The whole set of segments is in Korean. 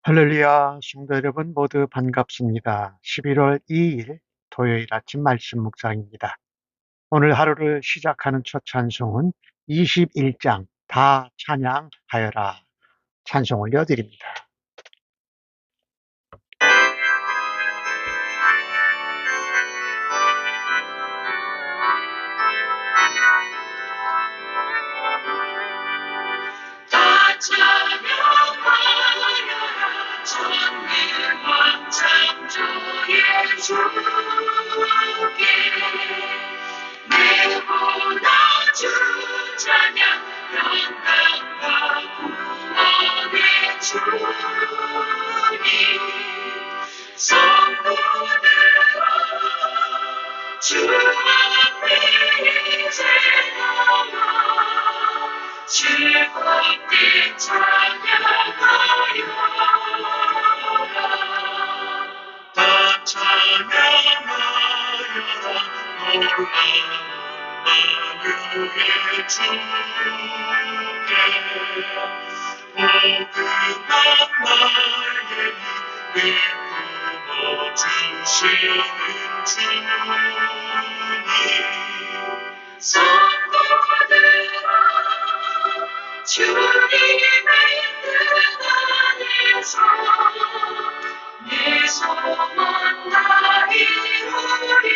할렐루야, 성도 여러분 모두 반갑습니다. 11월 2일 토요일 아침 말씀 묵상입니다. 오늘 하루를 시작하는 첫 찬송은 21장 다 찬양하여라 찬송 올려드립니다. 다 찬양하여라 전능왕 창조의 주께 내보다 주 찬양 영광과 구원의 주님 성도들아 주 앞에 이제 나와 즐겁게 찬양하여라 다 찬양하여라 놀라운 만유의 주께 포근한 나에게 품어주시는 주님 성도들아 주님의 뜻 안에서 내 소원 다 이루리라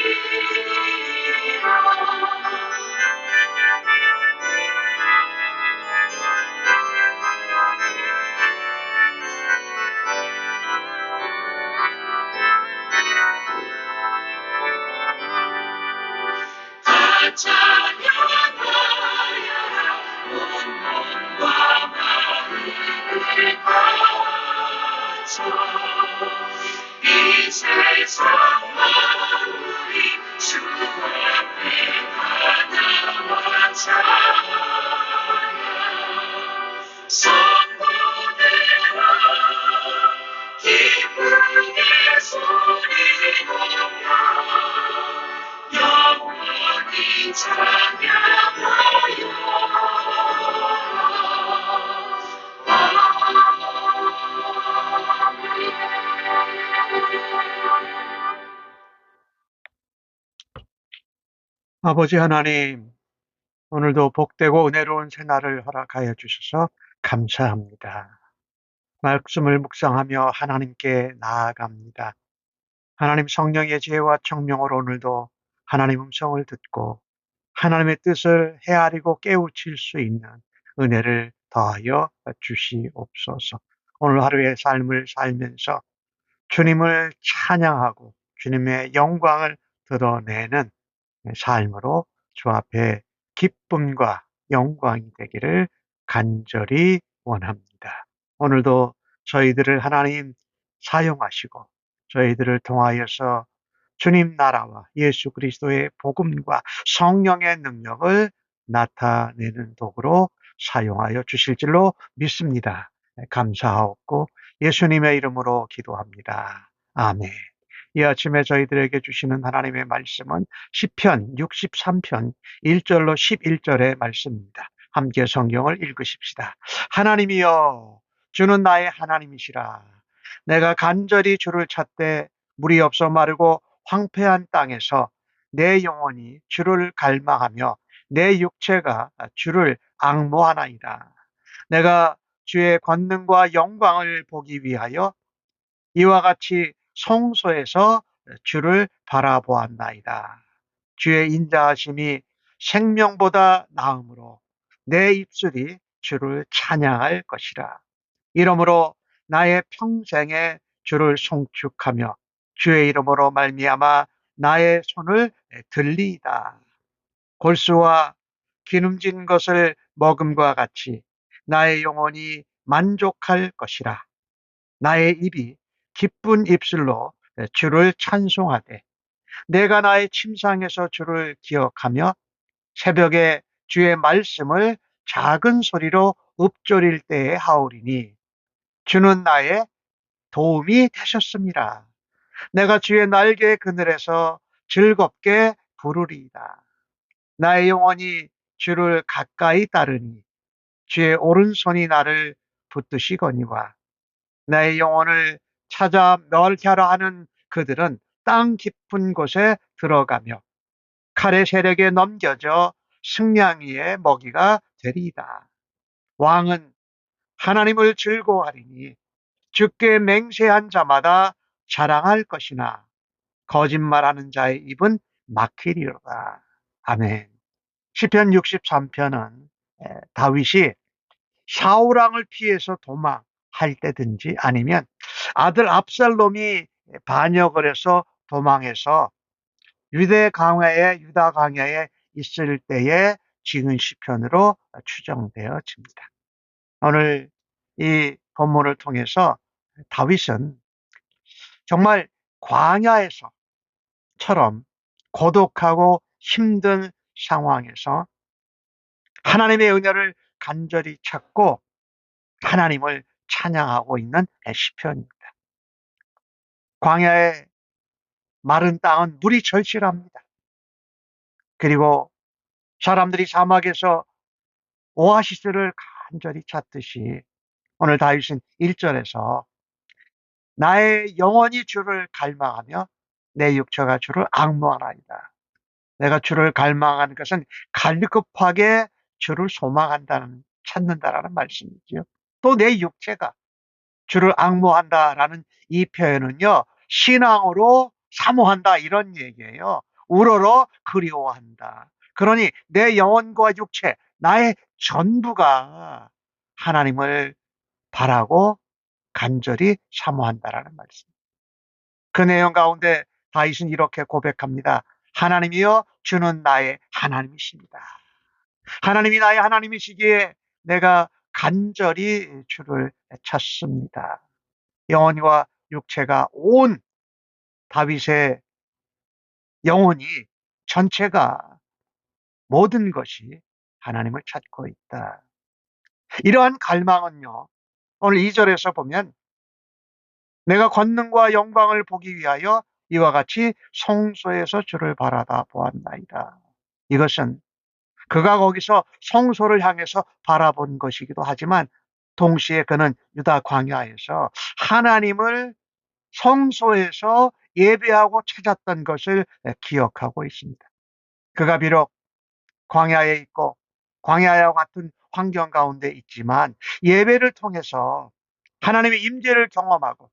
다 찬양하여라 온 몸과 마음을 바쳐 이 세상 만물이 주 앞에 다 나와 찬양 성도들아 기쁘게 소리 높여 영원히 찬양하여 아버지 하나님, 오늘도 복되고 은혜로운 새날을 허락하여 주셔서 감사합니다. 말씀을 묵상하며 하나님께 나아갑니다. 하나님 성령의 지혜와 청명으로 오늘도 하나님 음성을 듣고 하나님의 뜻을 헤아리고 깨우칠 수 있는 은혜를 더하여 주시옵소서. 오늘 하루의 삶을 살면서 주님을 찬양하고 주님의 영광을 드러내는 삶으로 주 앞에 기쁨과 영광이 되기를 간절히 원합니다. 오늘도 저희들을 하나님 사용하시고 저희들을 통하여서 주님 나라와 예수 그리스도의 복음과 성령의 능력을 나타내는 도구로 사용하여 주실 줄로 믿습니다. 감사하옵고 예수님의 이름으로 기도합니다. 아멘. 이 아침에 저희들에게 주시는 하나님의 말씀은 시편 63편 1절로 11절의 말씀입니다. 함께 성경을 읽으십시다. 하나님이여, 주는 나의 하나님이시라. 내가 간절히 주를 찾되 물이 없어 마르고 황폐한 땅에서 내 영혼이 주를 갈망하며 내 육체가 주를 앙모하나이다. 내가 주의 권능과 영광을 보기 위하여 이와 같이 성소에서 주를 바라보았나이다. 주의 인자하심이 생명보다 나음으로 내 입술이 주를 찬양할 것이라. 이러므로 나의 평생에 주를 송축하며 주의 이름으로 말미암아 나의 손을 들리이다. 골수와 기름진 것을 먹음과 같이 나의 영혼이 만족할 것이라. 나의 입이 기쁜 입술로 주를 찬송하되 내가 나의 침상에서 주를 기억하며 새벽에 주의 말씀을 작은 소리로 읊조릴 때에 하오리니 주는 나의 도움이 되셨습니다. 내가 주의 날개 그늘에서 즐겁게 부르리이다. 나의 영혼이 주를 가까이 따르니 주의 오른손이 나를 붙드시거니와 내 영혼을 찾아 멸하려 하는 그들은 땅 깊은 곳에 들어가며 칼의 세력에 넘겨져 승냥이의 먹이가 되리이다. 왕은 하나님을 즐거워하리니 주께 맹세한 자마다 자랑할 것이나 거짓말하는 자의 입은 막히리로다. 아멘. 시편 63편은 다윗이 사울 왕을 피해서 도망할 때든지 아니면 아들 압살롬이 반역을 해서 도망해서 유다 광야에 있을 때에 지은 시편으로 추정되어집니다. 오늘 이 본문을 통해서 다윗은 정말 광야에서처럼 고독하고 힘든 상황에서 하나님의 은혜를 간절히 찾고 하나님을 찬양하고 있는 시편입니다. 광야의 마른 땅은 물이 절실합니다. 그리고 사람들이 사막에서 오아시스를 간절히 찾듯이 오늘 다윗은 1절에서 나의 영혼이 주를 갈망하며 내 육체가 주를 앙모하나이다. 내가 주를 갈망하는 것은 갈급하게 주를 찾는다라는 말씀이지요. 또 내 육체가 주를 앙모한다라는 이 표현은요, 신앙으로 사모한다 이런 얘기예요. 우러러 그리워한다. 그러니 내 영혼과 육체, 나의 전부가 하나님을 바라고 간절히 사모한다라는 말씀. 그 내용 가운데 다윗은 이렇게 고백합니다. 하나님이여 주는 나의 하나님이십니다. 하나님이 나의 하나님이시기에 내가 간절히 주를 찾습니다. 영혼과 육체가 온 다윗의 영혼이 전체가 모든 것이 하나님을 찾고 있다. 이러한 갈망은요, 오늘 2절에서 보면 내가 권능과 영광을 보기 위하여 이와 같이 성소에서 주를 바라다 보았나이다. 이것은 그가 거기서 성소를 향해서 바라본 것이기도 하지만 동시에 그는 유다 광야에서 하나님을 성소에서 예배하고 찾았던 것을 기억하고 있습니다. 그가 비록 광야에 있고 광야와 같은 환경 가운데 있지만 예배를 통해서 하나님의 임재를 경험하고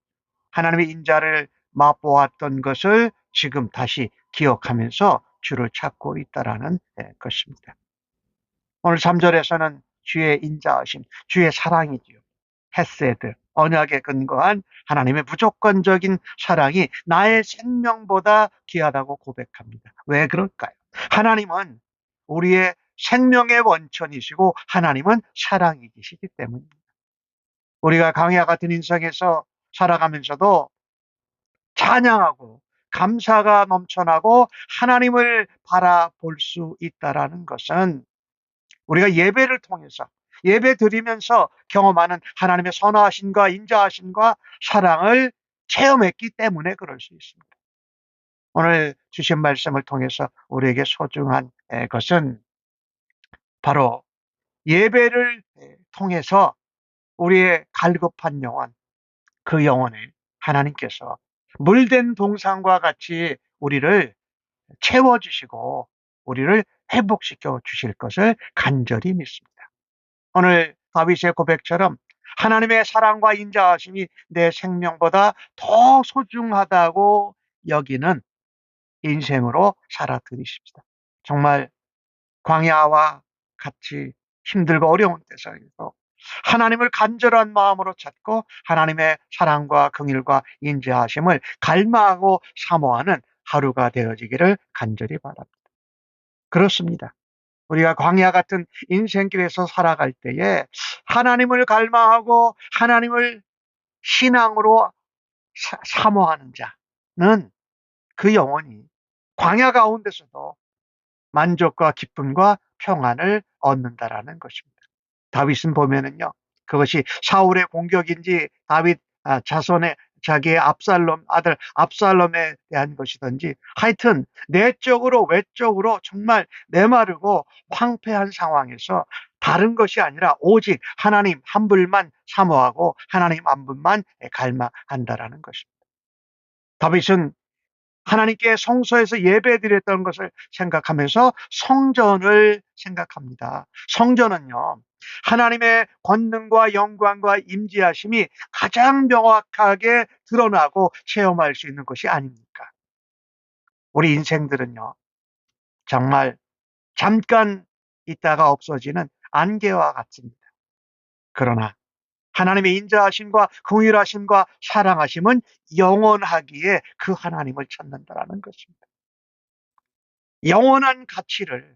하나님의 인자를 맛보았던 것을 지금 다시 기억하면서 주를 찾고 있다라는 것입니다. 오늘 3절에서는 주의 인자하심, 주의 사랑이지요. 헤세드, 언약에 근거한 하나님의 무조건적인 사랑이 나의 생명보다 귀하다고 고백합니다. 왜 그럴까요? 하나님은 우리의 생명의 원천이시고 하나님은 사랑이시기 때문입니다. 우리가 강야 같은 인생에서 살아가면서도 찬양하고 감사가 넘쳐나고 하나님을 바라볼 수 있다라는 것은 우리가 예배를 통해서 예배 드리면서 경험하는 하나님의 선하심과 인자하심과 사랑을 체험했기 때문에 그럴 수 있습니다. 오늘 주신 말씀을 통해서 우리에게 소중한 것은 바로 예배를 통해서 우리의 갈급한 영혼, 그 영혼에 하나님께서 물된 동상과 같이 우리를 채워주시고 우리를 회복시켜 주실 것을 간절히 믿습니다. 오늘 다윗의 고백처럼 하나님의 사랑과 인자하심이 내 생명보다 더 소중하다고 여기는 인생으로 살아들이십시다. 정말 광야와 같이 힘들고 어려운 때에서 하나님을 간절한 마음으로 찾고 하나님의 사랑과 긍휼과 인자하심을 갈망하고 사모하는 하루가 되어지기를 간절히 바랍니다. 그렇습니다. 우리가 광야 같은 인생길에서 살아갈 때에 하나님을 갈망하고 하나님을 신앙으로 사모하는 자는 그 영혼이 광야 가운데서도 만족과 기쁨과 평안을 얻는다라는 것입니다. 다윗은 보면은요, 그것이 사울의 공격인지 다윗 자손의 자기의 아들 압살롬에 대한 것이든지 하여튼 내적으로 외적으로 정말 메마르고 황폐한 상황에서 다른 것이 아니라 오직 하나님 한 분만 사모하고 하나님 한 분만 갈망한다라는 것입니다. 다윗은 하나님께 성소에서 예배드렸던 것을 생각하면서 성전을 생각합니다. 성전은요, 하나님의 권능과 영광과 임재하심이 가장 명확하게 드러나고 체험할 수 있는 것이 아닙니까? 우리 인생들은요, 정말 잠깐 있다가 없어지는 안개와 같습니다. 그러나 하나님의 인자하심과 긍휼하심과 사랑하심은 영원하기에 그 하나님을 찾는다라는 것입니다. 영원한 가치를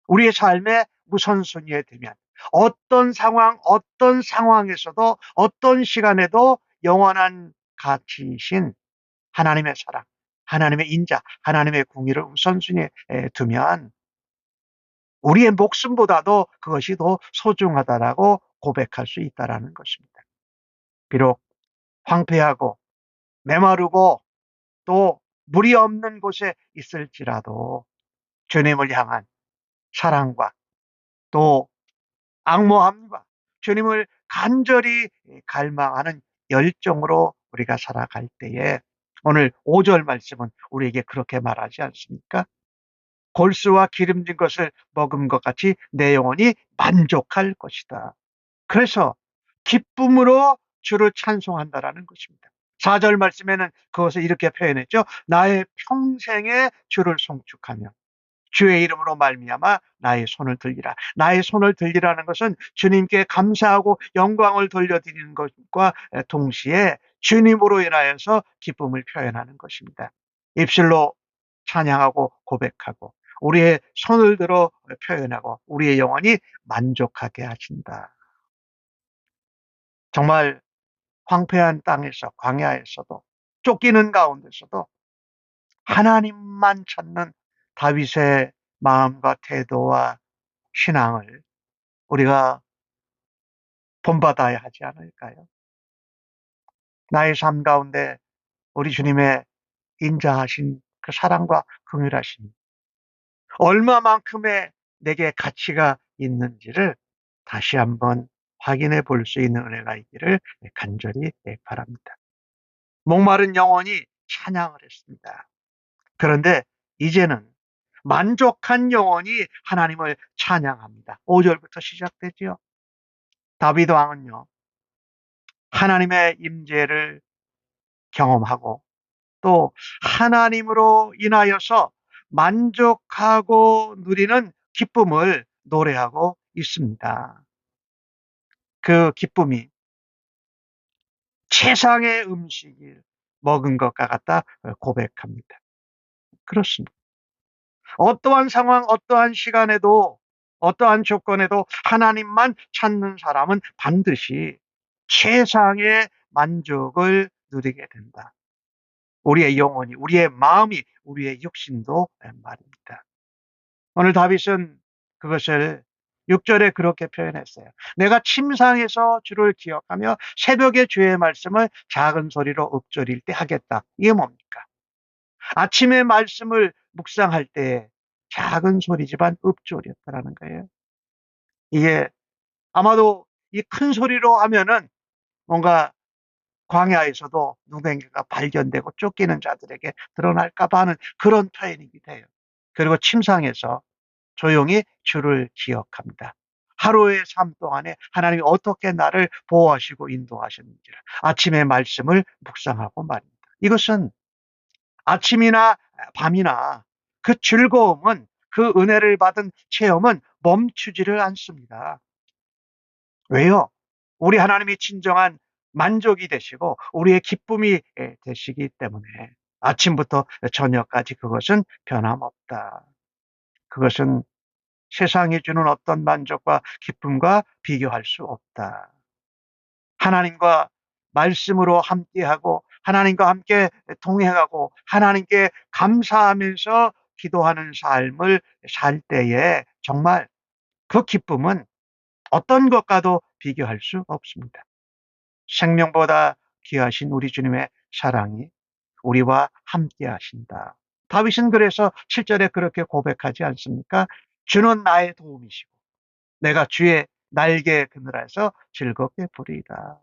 우리의 삶의 우선순위에 두면 어떤 상황, 어떤 상황에서도 어떤 시간에도 영원한 가치이신 하나님의 사랑, 하나님의 인자, 하나님의 궁의를 우선순위에 두면 우리의 목숨보다도 그것이 더 소중하다라고 고백할 수 있다라는 것입니다. 비록 황폐하고 메마르고 또 물이 없는 곳에 있을지라도 주님을 향한 사랑과 또 악모함과 주님을 간절히 갈망하는 열정으로 우리가 살아갈 때에 오늘 5절 말씀은 우리에게 그렇게 말하지 않습니까? 골수와 기름진 것을 먹은 것 같이 내 영혼이 만족할 것이다. 그래서 기쁨으로 주를 찬송한다라는 것입니다. 4절 말씀에는 그것을 이렇게 표현했죠. 나의 평생에 주를 송축하며 주의 이름으로 말미암아 나의 손을 들리라. 나의 손을 들리라는 것은 주님께 감사하고 영광을 돌려드리는 것과 동시에 주님으로 인하여서 기쁨을 표현하는 것입니다. 입술로 찬양하고 고백하고 우리의 손을 들어 표현하고 우리의 영혼이 만족하게 하신다. 정말 황폐한 땅에서 광야에서도 쫓기는 가운데서도 하나님만 찾는 다윗의 마음과 태도와 신앙을 우리가 본받아야 하지 않을까요? 나의 삶 가운데 우리 주님의 인자하신 그 사랑과 긍휼하심이 얼마만큼의 내게 가치가 있는지를 다시 한번 확인해 볼 수 있는 은혜가 있기를 간절히 바랍니다. 목마른 영혼이 찬양을 했습니다. 그런데 이제는 만족한 영혼이 하나님을 찬양합니다. 5절부터 시작되지요. 다윗 왕은요, 하나님의 임재를 경험하고 또 하나님으로 인하여서 만족하고 누리는 기쁨을 노래하고 있습니다. 그 기쁨이 최상의 음식을 먹은 것과 같다 고백합니다. 그렇습니다. 어떠한 상황, 어떠한 시간에도, 어떠한 조건에도 하나님만 찾는 사람은 반드시 최상의 만족을 누리게 된다. 우리의 영혼이, 우리의 마음이, 우리의 육신도 말입니다. 오늘 다윗은 그것을 6절에 그렇게 표현했어요. 내가 침상에서 주를 기억하며 새벽에 주의 말씀을 작은 소리로 읊조릴 때 하겠다. 이게 뭡니까? 아침에 말씀을 묵상할 때 작은 소리지만 읊조렸다라는 거예요. 이게 아마도 이 큰 소리로 하면은 뭔가 광야에서도 누군가가 발견되고 쫓기는 자들에게 드러날까 봐 하는 그런 표현이기도 해요. 그리고 침상에서 조용히 주를 기억합니다. 하루의 삶 동안에 하나님이 어떻게 나를 보호하시고 인도하셨는지를 아침의 말씀을 묵상하고 말입니다. 이것은 아침이나 밤이나 그 즐거움은 그 은혜를 받은 체험은 멈추지를 않습니다. 왜요? 우리 하나님이 진정한 만족이 되시고 우리의 기쁨이 되시기 때문에 아침부터 저녁까지 그것은 변함없다. 그것은 세상이 주는 어떤 만족과 기쁨과 비교할 수 없다. 하나님과 말씀으로 함께하고 하나님과 함께 동행하고 하나님께 감사하면서 기도하는 삶을 살 때에 정말 그 기쁨은 어떤 것과도 비교할 수 없습니다. 생명보다 귀하신 우리 주님의 사랑이 우리와 함께 하신다. 다윗은 그래서 7절에 그렇게 고백하지 않습니까? 주는 나의 도움이시고 내가 주의 날개 그늘 아래서 즐겁게 부르리라.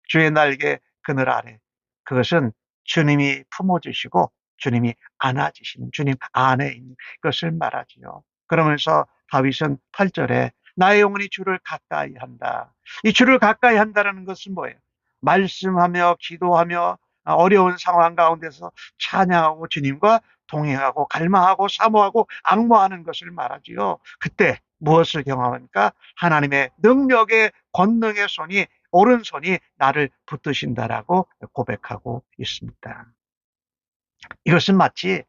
주의 날개 그늘 아래. 그것은 주님이 품어주시고 주님이 안아주시는 주님 안에 있는 것을 말하지요. 그러면서 다윗은 8절에 나의 영혼이 주를 가까이 한다. 이 주를 가까이 한다는 것은 뭐예요? 말씀하며 기도하며 어려운 상황 가운데서 찬양하고 주님과 동행하고 갈망하고 사모하고 악모하는 것을 말하지요. 그때 무엇을 경험하니까 하나님의 능력의 권능의 손이 오른손이 나를 붙드신다라고 고백하고 있습니다. 이것은 마치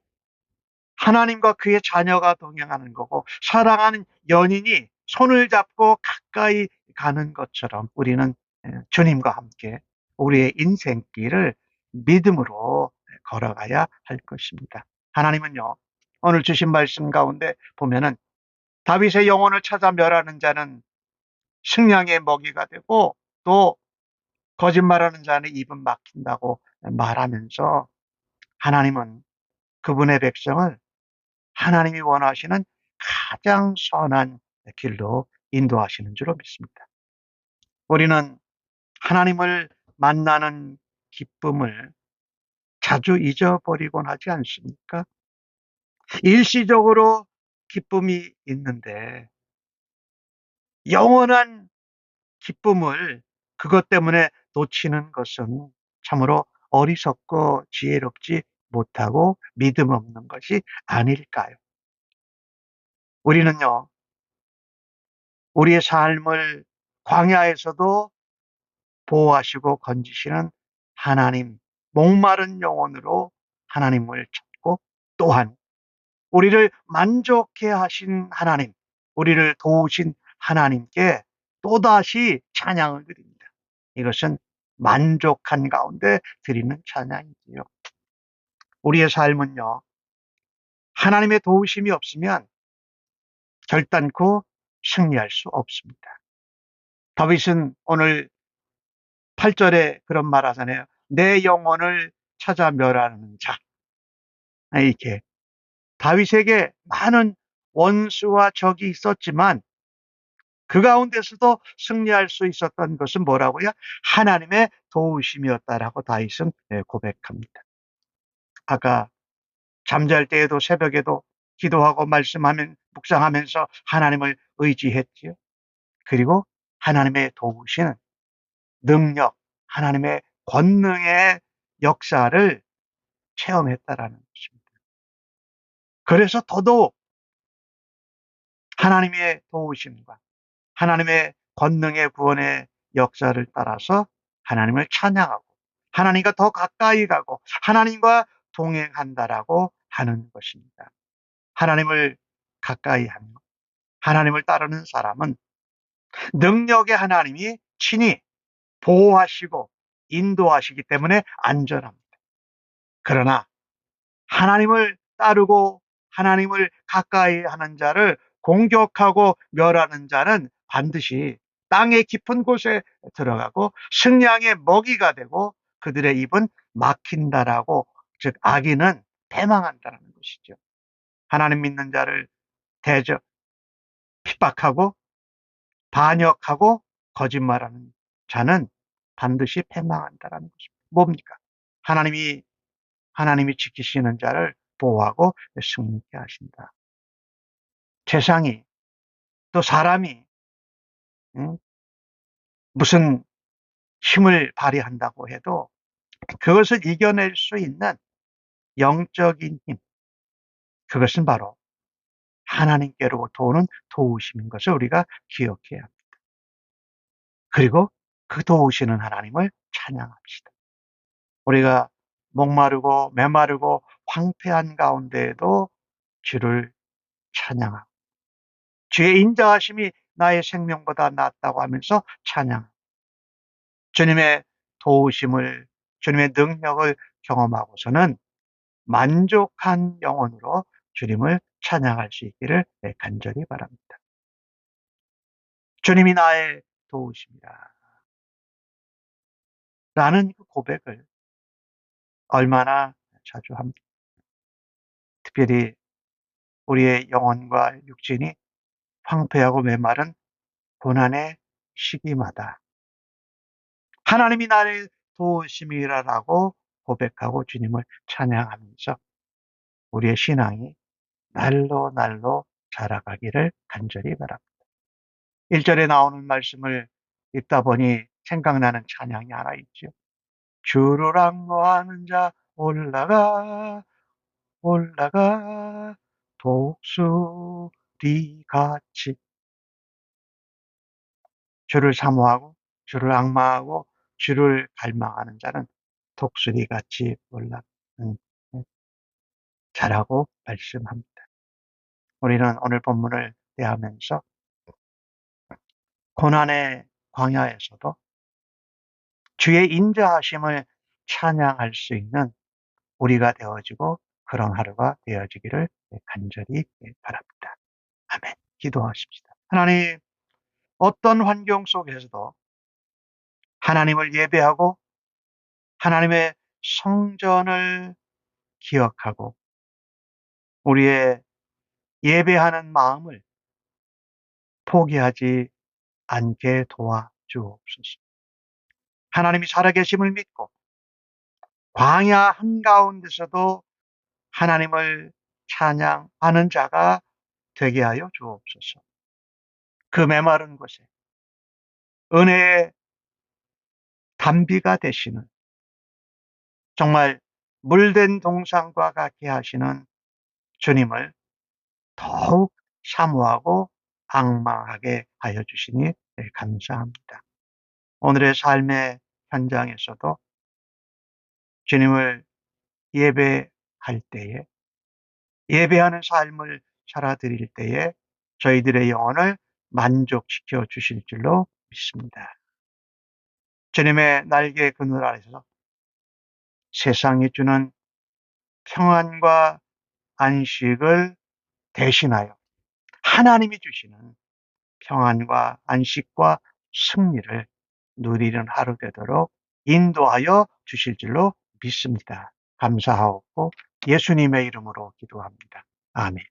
하나님과 그의 자녀가 동행하는 거고 사랑하는 연인이 손을 잡고 가까이 가는 것처럼 우리는 주님과 함께 우리의 인생길을 믿음으로 걸어가야 할 것입니다. 하나님은요, 오늘 주신 말씀 가운데 보면은 다윗의 영혼을 찾아 멸하는 자는 식량의 먹이가 되고 또 거짓말하는 자는 입은 막힌다고 말하면서 하나님은 그분의 백성을 하나님이 원하시는 가장 선한 길로 인도하시는 줄로 믿습니다. 우리는 하나님을 만나는 기쁨을 자주 잊어버리곤 하지 않습니까? 일시적으로 기쁨이 있는데 영원한 기쁨을 그것 때문에 놓치는 것은 참으로 어리석고 지혜롭지 못하고 믿음 없는 것이 아닐까요? 우리는요, 우리의 삶을 광야에서도 보호하시고 건지시는 하나님, 목마른 영혼으로 하나님을 찾고 또한 우리를 만족해 하신 하나님, 우리를 도우신 하나님께 또다시 찬양을 드립니다. 이것은 만족한 가운데 드리는 찬양이지요. 우리의 삶은요, 하나님의 도우심이 없으면 결단코 승리할 수 없습니다. 다윗은 오늘 8절에 그런 말 하잖아요. 내 영혼을 찾아 멸하는 자. 이렇게 다윗에게 많은 원수와 적이 있었지만 그 가운데서도 승리할 수 있었던 것은 뭐라고요? 하나님의 도우심이었다라고 다윗은 고백합니다. 아까 잠잘 때에도 새벽에도 기도하고 말씀하면 묵상하면서 하나님을 의지했지요. 그리고 하나님의 도우시는 능력, 하나님의 권능의 역사를 체험했다라는 것입니다. 그래서 더더욱 하나님의 도우심과 하나님의 권능의 구원의 역사를 따라서 하나님을 찬양하고 하나님과 더 가까이 가고 하나님과 동행한다라고 하는 것입니다. 하나님을 가까이 하는 것, 하나님을 따르는 사람은 능력의 하나님이 친히 보호하시고 인도하시기 때문에 안전합니다. 그러나 하나님을 따르고 하나님을 가까이 하는 자를 공격하고 멸하는 자는 반드시 땅의 깊은 곳에 들어가고 식량의 먹이가 되고 그들의 입은 막힌다라고, 즉 악인은 패망한다는 것이죠. 하나님 믿는 자를 대적, 핍박하고 반역하고 거짓말하는 자는 반드시 패망한다는 것입니다. 뭡니까? 하나님이 지키시는 자를 보호하고 승리케 하신다. 세상이 또 사람이 무슨 힘을 발휘한다고 해도 그것을 이겨낼 수 있는 영적인 힘, 그것은 바로 하나님께로부터 오는 도우심인 것을 우리가 기억해야 합니다. 그리고 그 도우시는 하나님을 찬양합시다. 우리가 목마르고 메마르고 황폐한 가운데에도 주를 찬양하고 주의 인자하심이 나의 생명보다 낫다고 하면서 찬양, 주님의 도우심을, 주님의 능력을 경험하고서는 만족한 영혼으로 주님을 찬양할 수 있기를 간절히 바랍니다. 주님이 나의 도우심이라 라는 그 고백을 얼마나 자주 합니까? 특별히 우리의 영혼과 육신이 황폐하고 메마른 고난의 시기마다 하나님이 나의 도우심이라고 고백하고 주님을 찬양하면서 우리의 신앙이 날로 날로 자라가기를 간절히 바랍니다. 1절에 나오는 말씀을 읽다 보니 생각나는 찬양이 하나 있죠. 주를 악모하는 자 올라가 올라가 독수리 같이. 주를 사모하고 주를 악마하고 주를 갈망하는 자는 독수리 같이 올라가는 자라고 말씀합니다. 우리는 오늘 본문을 대하면서 고난의 광야에서도 주의 인자하심을 찬양할 수 있는 우리가 되어지고 그런 하루가 되어지기를 간절히 바랍니다. 아멘. 기도하십시다. 하나님, 어떤 환경 속에서도 하나님을 예배하고 하나님의 성전을 기억하고 우리의 예배하는 마음을 포기하지 않게 도와주옵소서. 하나님이 살아계심을 믿고 광야 한가운데서도 하나님을 찬양하는 자가 되게 하여 주옵소서. 그 메마른 곳에 은혜의 단비가 되시는 정말 물된 동산과 같게 하시는 주님을 더욱 사모하고 악망하게 하여 주시니 감사합니다. 오늘의 삶의 현장에서도 주님을 예배할 때에 예배하는 삶을 살아드릴 때에 저희들의 영혼을 만족시켜 주실 줄로 믿습니다. 주님의 날개 그늘 아래서 세상이 주는 평안과 안식을 대신하여 하나님이 주시는 평안과 안식과 승리를 누리는 하루 되도록 인도하여 주실 줄로 믿습니다. 감사하고 예수님의 이름으로 기도합니다. 아멘.